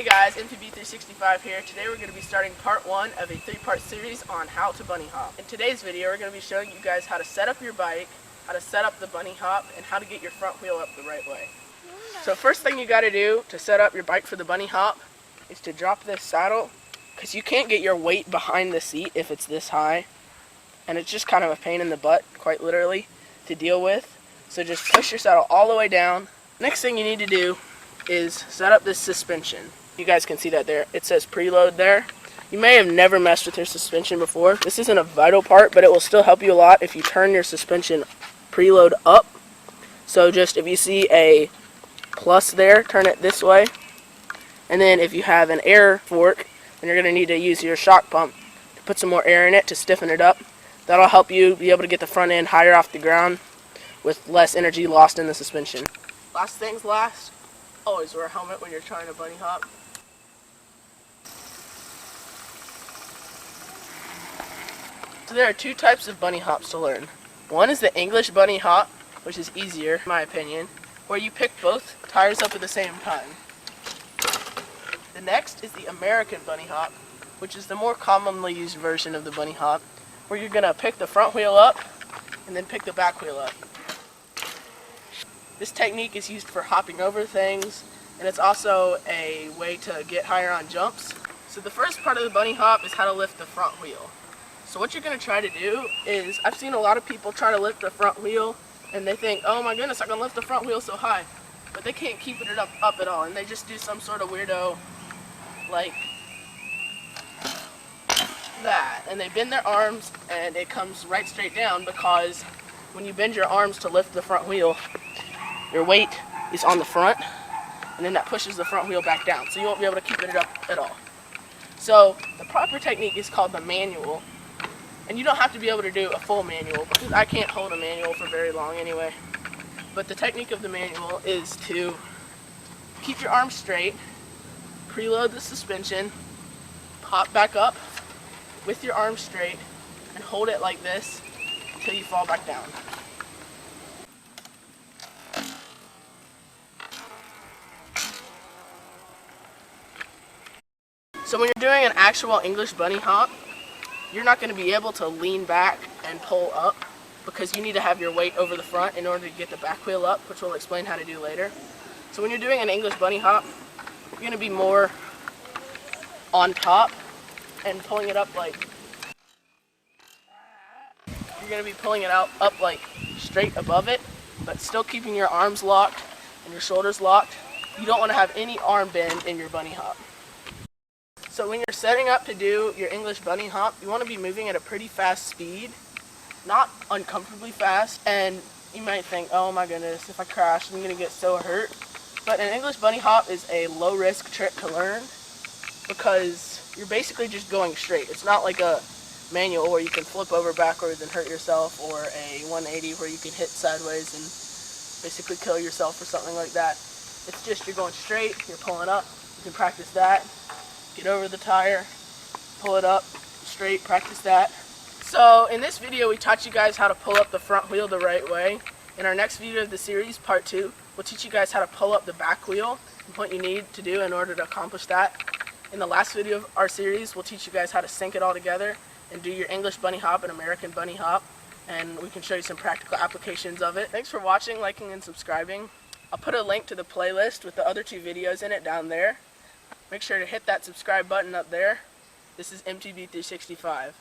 Hey guys, MTB365 here. Today we're going to be starting part 1 of a 3-part series on how to bunny hop. In today's video we're going to be showing you guys how to set up your bike, how to set up the bunny hop, and how to get your front wheel up the right way. So first thing you got to do to set up your bike for the bunny hop is to drop this saddle, because you can't get your weight behind the seat if it's this high, and it's just kind of a pain in the butt, quite literally, to deal with. So just push your saddle all the way down. Next thing you need to do is set up this suspension. You guys can see that there. It says preload there. You may have never messed with your suspension before. This isn't a vital part, but it will still help you a lot if you turn your suspension preload up. So just if you see a plus there, turn it this way. And then if you have an air fork, then you're going to need to use your shock pump to put some more air in it to stiffen it up. That'll help you be able to get the front end higher off the ground with less energy lost in the suspension. Last things last, always wear a helmet when you're trying to bunny hop. So there are two types of bunny hops to learn. One is the English bunny hop, which is easier, in my opinion, where you pick both tires up at the same time. The next is the American bunny hop, which is the more commonly used version of the bunny hop, where you're going to pick the front wheel up and then pick the back wheel up. This technique is used for hopping over things, and it's also a way to get higher on jumps. So the first part of the bunny hop is how to lift the front wheel. So what you're going to try to do is, I've seen a lot of people try to lift the front wheel, and they think, oh my goodness, I can lift the front wheel so high. But they can't keep it up at all, and they just do some sort of weirdo like that. And they bend their arms, and it comes right straight down, because when you bend your arms to lift the front wheel, your weight is on the front, and then that pushes the front wheel back down, so you won't be able to keep it up at all. So the proper technique is called the manual, and you don't have to be able to do a full manual, because I can't hold a manual for very long anyway. But the technique of the manual is to keep your arms straight, preload the suspension, pop back up with your arms straight, and hold it like this until you fall back down. So when you're doing an actual English bunny hop, you're not going to be able to lean back and pull up, because you need to have your weight over the front in order to get the back wheel up, which we'll explain how to do later. So when you're doing an English bunny hop, you're going to be more on top and pulling it up like, you're going to be pulling it up like straight above it, but still keeping your arms locked and your shoulders locked. You don't want to have any arm bend in your bunny hop. So when you're setting up to do your English bunny hop, you want to be moving at a pretty fast speed, not uncomfortably fast. And you might think, oh my goodness, if I crash, I'm going to get so hurt. But an English bunny hop is a low-risk trick to learn, because you're basically just going straight. It's not like a manual where you can flip over backwards and hurt yourself, or a 180 where you can hit sideways and basically kill yourself or something like that. It's just you're going straight, you're pulling up. You can practice that. Get over the tire, pull it up straight, practice that. So in this video we taught you guys how to pull up the front wheel the right way. In our next video of the series, part 2, we'll teach you guys how to pull up the back wheel and what you need to do in order to accomplish that. In the last video of our series, we'll teach you guys how to sync it all together and do your English bunny hop and American bunny hop, and we can show you some practical applications of it. Thanks for watching, liking, and subscribing. I'll put a link to the playlist with the other 2 videos in it down there. Make sure to hit that subscribe button up there. This is MTB365.